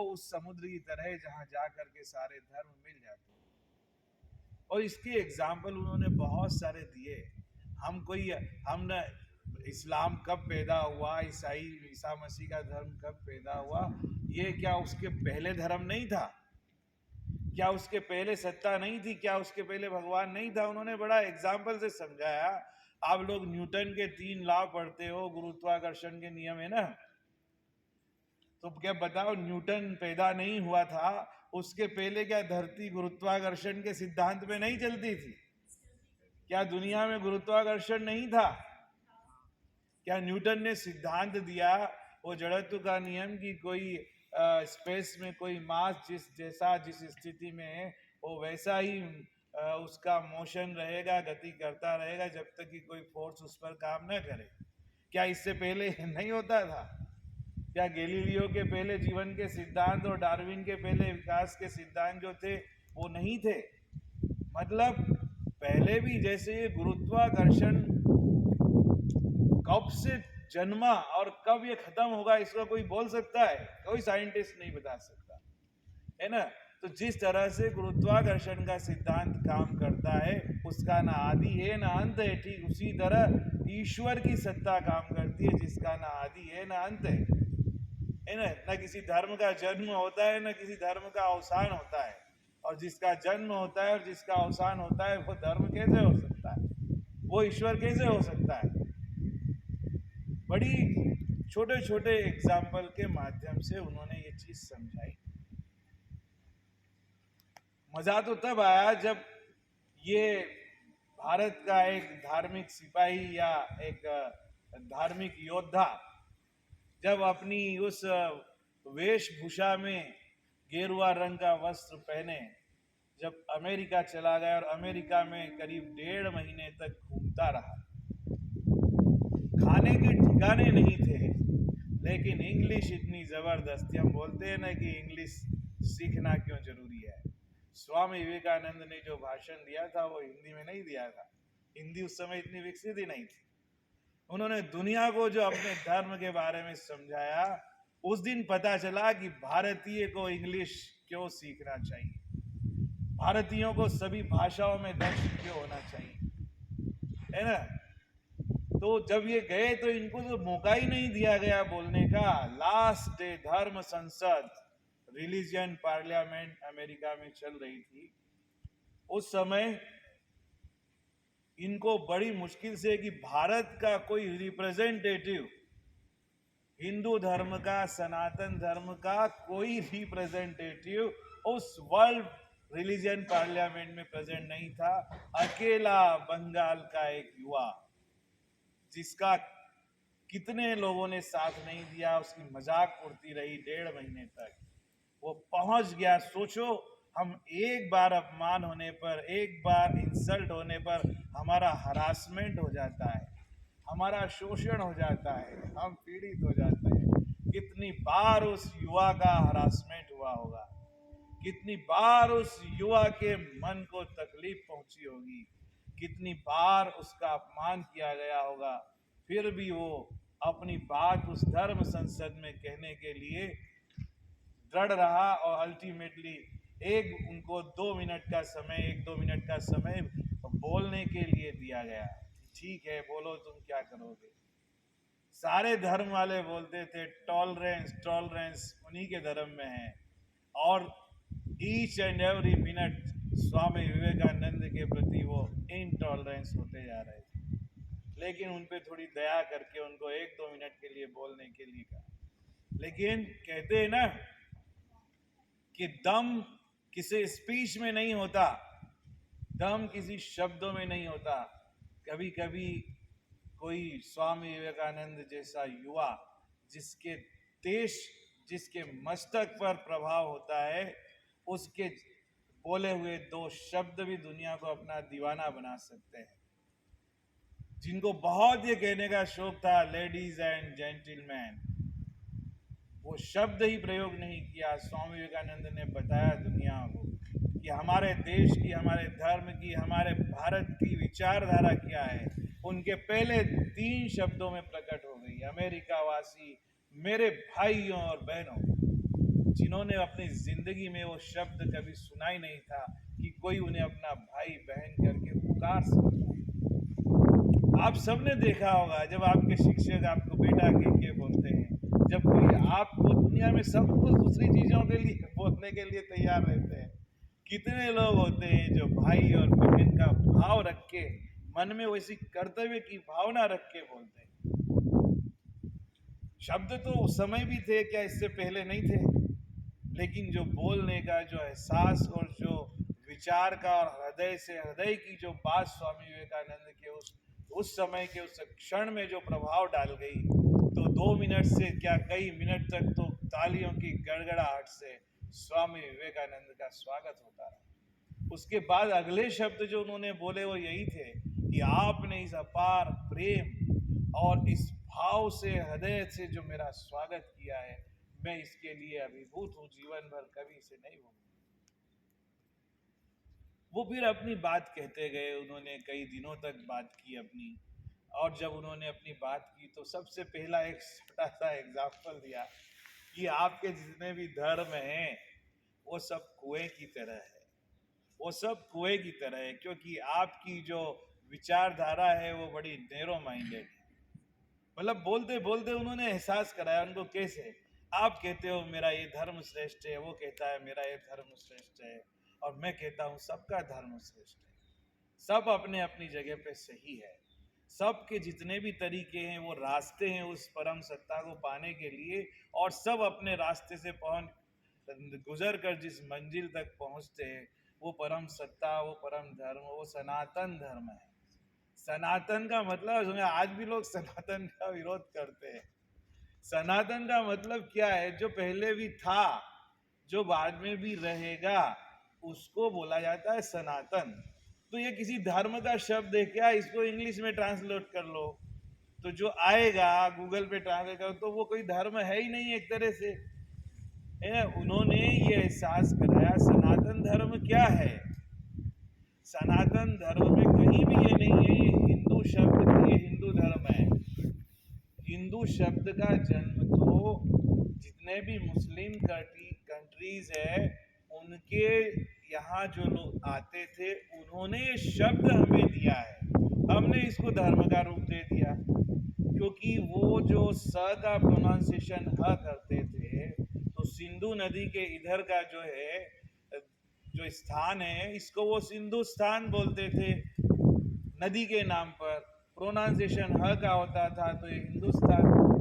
उस समुद्र की तरह है जहां जा करके सारे धर्म मिल जाते हैं। और इसके एग्जाम्पल उन्होंने बहुत सारे दिए। हम न इस्लाम कब पैदा हुआ, ईसा मसीह का धर्म कब पैदा हुआ, ये क्या उसके पहले धर्म नहीं था? क्या उसके पहले सत्ता नहीं थी? क्या उसके पहले भगवान नहीं था? उन्होंने बड़ा एग्जाम्पल से समझाया। आप लोग न्यूटन के 3 लॉ पढ़ते हो, गुरुत्वाकर्षण के नियम है ना, तो क्या बताओ, न्यूटन पैदा नहीं हुआ था, उसके पहले क्या धरती गुरुत्वाकर्षण के सिद्धांत में नहीं चलती थी? क्या दुनिया में गुरुत्वाकर्षण नहीं था? क्या न्यूटन ने सिद्धांत दिया वो जड़त्व का नियम की कोई स्पेस में कोई मास जिस स्थिति में है वो वैसा ही उसका मोशन रहेगा, गति करता रहेगा जब तक कि कोई फोर्स उस पर काम न करे? क्या इससे पहले नहीं होता था? क्या गैलीलियो के पहले जीवन के सिद्धांत और डार्विन के पहले विकास के सिद्धांत जो थे वो नहीं थे? मतलब पहले भी जैसे ये गुरुत्वाकर्षण कब से जन्मा और कब ये खत्म होगा इसको कोई बोल सकता है? कोई साइंटिस्ट नहीं बता सकता, है ना? तो जिस तरह से गुरुत्वाकर्षण का सिद्धांत काम करता है उसका ना आदि है ना अंत है, ठीक उसी तरह ईश्वर की सत्ता काम करती है जिसका ना आदि है ना अंत है ना? ना किसी धर्म का जन्म होता है ना किसी धर्म का अवसान होता है, और जिसका जन्म होता है और जिसका अवसान होता है वो धर्म कैसे हो सकता है? वो ईश्वर कैसे हो सकता है? बड़ी छोटे छोटे एग्जाम्पल के माध्यम से उन्होंने ये चीज समझाई। मजा तो तब आया जब ये भारत का एक धार्मिक सिपाही या एक धार्मिक योद्धा जब अपनी उस वेशभूषा में गेरुआ रंग का वस्त्र पहने जब अमेरिका चला गया और अमेरिका में करीब 1.5 महीने तक घूमता रहा, खाने के ठिकाने नहीं थे, लेकिन इंग्लिश इतनी जबरदस्त थी। हम बोलते हैं ना कि इंग्लिश सीखना क्यों जरूरी है। स्वामी विवेकानंद ने जो भाषण दिया था वो हिंदी में नहीं दिया था, हिंदी उस समय इतनी विकसित ही नहीं थी। उन्होंने दुनिया को जो अपने धर्म के बारे में समझाया, उस दिन पता चला कि भारतीय को इंग्लिश क्यों सीखना चाहिए, भारतीयों को सभी भाषाओं में दक्ष क्यों होना चाहिए, है ना? तो जब ये गए तो इनको तो मौका ही नहीं दिया गया बोलने का। लास्ट डे धर्म संसद, रिलीजियन पार्लियामेंट अमेरिका में चल रही थी उस समय, इनको बड़ी मुश्किल से कि भारत का कोई रिप्रेजेंटेटिव, हिंदू धर्म का, सनातन धर्म का कोई रिप्रेजेंटेटिव उस वर्ल्ड रिलीजियन पार्लियामेंट में प्रेजेंट नहीं था। अकेला बंगाल का एक युवा जिसका कितने लोगों ने साथ नहीं दिया, उसकी मजाक उड़ती रही 1.5 महीने तक, वो पहुंच गया। सोचो, हम एक बार अपमान होने पर, एक बार इंसल्ट होने पर हमारा हरासमेंट हो जाता है, हमारा शोषण हो जाता है, हम पीड़ित हो जाते हैं। कितनी बार उस युवा का हरासमेंट हुआ होगा, कितनी बार उस युवा के मन को तकलीफ पहुंची होगी, कितनी बार उसका अपमान किया गया होगा, फिर भी वो अपनी बात उस धर्म संसद में कहने के लिए दृढ़ रहा और अल्टीमेटली उनको 2 मिनट का समय, 1-2 मिनट का समय बोलने के लिए दिया गया। ठीक है, बोलो, तुम क्या करोगे? सारे धर्म वाले बोलते थे टॉलरेंस टॉलरेंस उन्हीं के धर्म में है, और each and every minute Swami Vivekananda के प्रति वो इनटॉलरेंस होते जा रहे थे। लेकिन उन पे थोड़ी दया करके उनको 1-2 मिनट के लिए बोलने के लिए कहा। लेकिन कहते हैं ना कि दम किसी स्पीच में नहीं होता, दम किसी शब्दों में नहीं होता। कभी कभी कोई स्वामी विवेकानंद जैसा युवा जिसके मस्तक पर प्रभाव होता है, उसके बोले हुए 2 शब्द भी दुनिया को अपना दीवाना बना सकते हैं। जिनको बहुत ये कहने का शौक था, लेडीज एंड जेंटलमैन, वो शब्द ही प्रयोग नहीं किया। स्वामी विवेकानंद ने बताया दुनिया को कि हमारे देश की, हमारे धर्म की, हमारे भारत की विचारधारा क्या है। उनके पहले 3 शब्दों में प्रकट हो गई, अमेरिका वासी मेरे भाइयों और बहनों। जिन्होंने अपनी जिंदगी में वो शब्द कभी सुना ही नहीं था कि कोई उन्हें अपना भाई बहन करके पुकार सकता है। आप सबने देखा होगा जब आपके शिक्षक आपको बेटा कह के बोलते हैं, जब कोई आपको दुनिया में सब कुछ दूसरी चीजों के लिए बोलने के लिए तैयार रहते हैं, कितने लोग होते हैं जो भाई और बहन का भाव रख के, मन में वैसी कर्तव्य की भावना रख के बोलते हैं। शब्द तो उस समय भी थे क्या, इससे पहले नहीं थे, लेकिन जो बोलने का जो एहसास और जो विचार का और हृदय से हृदय की जो बात स्वामी विवेकानंद के उस समय के उस क्षण में जो प्रभाव डाल गई, तो 2 मिनट से क्या कई मिनट तक तो तालियों की गड़गड़ाहट से स्वामी विवेकानंद का स्वागत होता रहा। उसके बाद अगले शब्द जो उन्होंने बोले वो यही थे कि आपने इस अपार प्रेम और इस भाव से हृदय से जो मेरा स्वागत किया है, मैं इसके लिए अभिभूत हूं, जीवन भर कभी इसे नहीं भूलूंगा। वो फिर अपनी बात कहते गए, उन्होंने कई दिनों तक बात की अपनी, और जब उन्होंने अपनी बात की तो सबसे पहला एक छोटा सा एग्जाम्पल दिया कि आपके जितने भी धर्म हैं वो सब कुएं की तरह है, वो सब कुएं की तरह है, क्योंकि आपकी जो विचारधारा है वो बड़ी नैरो माइंडेड है। मतलब बोलते बोलते उन्होंने एहसास कराया उनको कैसे, आप कहते हो मेरा ये धर्म श्रेष्ठ है, वो कहता है मेरा ये धर्म श्रेष्ठ है, और मैं कहता हूं सबका धर्म श्रेष्ठ है। सब अपने अपनी जगह पे सही है, सबके जितने भी तरीके हैं वो रास्ते हैं उस परम सत्ता को पाने के लिए, और सब अपने रास्ते से गुजर कर जिस मंजिल तक पहुंचते हैं वो परम सत्ता, वो परम धर्म, वो सनातन धर्म है। सनातन का मतलब, आज भी लोग सनातन का विरोध करते हैं। सनातन का मतलब क्या है, जो पहले भी था, जो बाद में भी रहेगा, उसको बोला जाता है सनातन। तो ये किसी धर्म का शब्द है क्या, इसको इंग्लिश में ट्रांसलेट कर लो तो जो आएगा गूगल पे ट्रांसलेट करो तो वो कोई धर्म है ही नहीं एक तरह से। उन्होंने ये एहसास कराया सनातन धर्म क्या है। सनातन धर्म में कहीं भी ये नहीं है ये हिंदू शब्द, ये हिंदू धर्म है। हिंदू शब्द का जन्म तो जितने भी मुस्लिम कंट्रीज है उनके यहाँ जो लोग आते थे उन्होंने ये शब्द हमें दिया है, हमने इसको धर्म का रूप दे दिया, क्योंकि वो जो स का प्रोनाउंसिएशन ह करते थे, तो सिंधु नदी के इधर का जो है जो स्थान है इसको वो सिंधुस्तान बोलते थे नदी के नाम पर, प्रोनाउंसिएशन ह का होता था तो ये हिंदुस्तान।